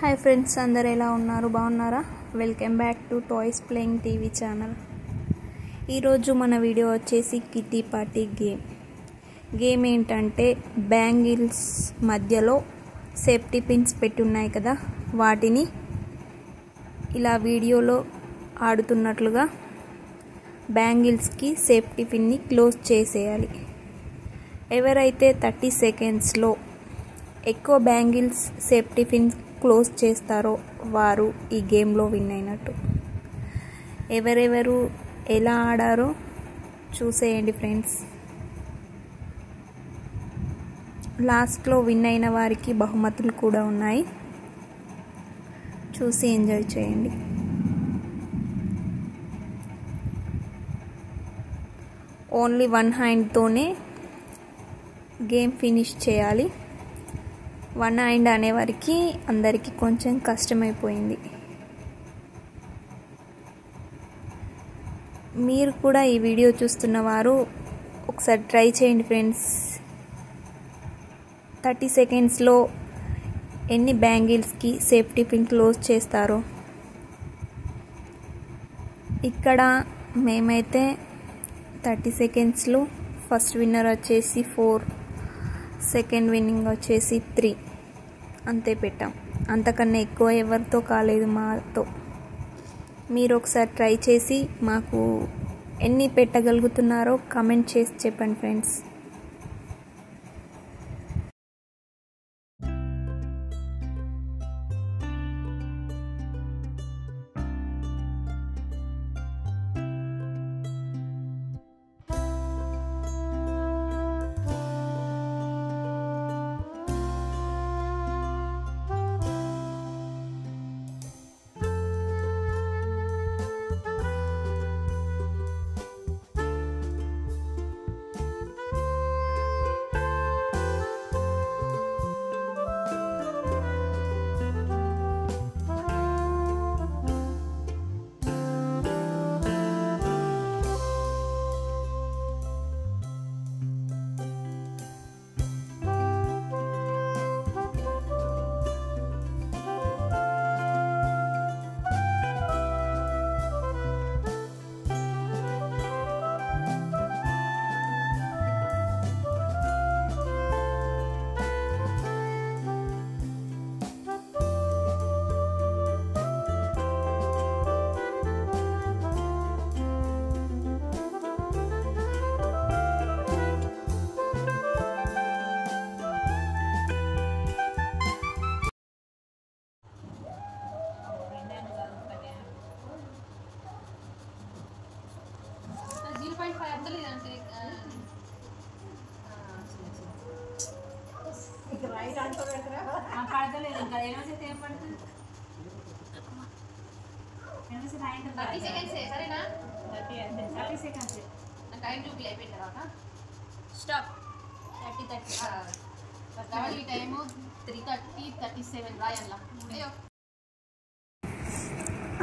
Hi friends, అందరు ఎలా ఉన్నారు? బాగున్నారా? Welcome back to toys playing TV channel. ఈరోజు మన వీడియో వచ్చేసి కిటీ పార్టీ గేమ్ ఏంటంటే బ్యాంగిల్స్ మధ్యలో సేఫ్టీ పిన్స్ పెట్టి ఉన్నాయి కదా, వాటిని ఇలా వీడియోలో ఆడుతున్నట్లుగా బ్యాంగిల్స్కి సేఫ్టీ పిన్ని క్లోజ్ చేసేయాలి. ఎవరైతే 30 సెకండ్స్లో ఎక్కువ బ్యాంగిల్స్ సేఫ్టీ పిన్స్ క్లోజ్ చేస్తారో వారు ఈ గేమ్లో విన్ అయినట్టు. ఎవరెవరు ఎలా ఆడారో చూసేయండి ఫ్రెండ్స్. లాస్ట్లో విన్ అయిన వారికి బహుమతులు కూడా ఉన్నాయి, చూసి ఎంజాయ్ చేయండి. ఓన్లీ 1 హ్యాండ్తోనే గేమ్ ఫినిష్ చేయాలి. 1 హ్యాండ్ అనేవారికి అందరికీ కొంచెం కష్టమైపోయింది. మీరు కూడా ఈ వీడియో చూస్తున్న వారు ఒకసారి ట్రై చేయండి ఫ్రెండ్స్. 30 సెకండ్స్లో ఎన్ని బ్యాంగిల్స్కి సేఫ్టీ పిన్ క్లోజ్ చేస్తారో. ఇక్కడ మేమైతే 30 సెకండ్స్లో ఫస్ట్ విన్నర్ వచ్చేసి 4, సెకండ్ విన్నింగ్ వచ్చేసి 3 అంతే పెట్టాం. అంతకన్నా ఎక్కువ ఎవరితో కాలేదు మాతో. మీరు ఒకసారి ట్రై చేసి మాకు ఎన్ని పెట్టగలుగుతున్నారో కామెంట్ చేసి చెప్పండి ఫ్రెండ్స్.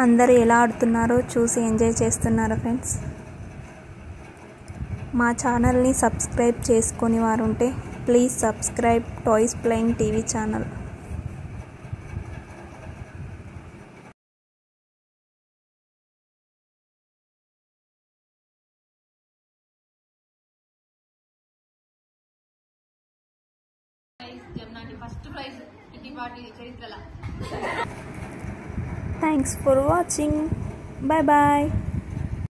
అందరూ ఎలా ఆడుతున్నారో చూసి ఎంజాయ్ చేస్తున్నారా ఫ్రెండ్స్? మా ఛానల్ని సబ్స్క్రైబ్ చేసుకొని వారు ఉంటే please subscribe toys playing TV channel. First prize kitty party చరిత్రలో. Thanks for watching. Bye bye.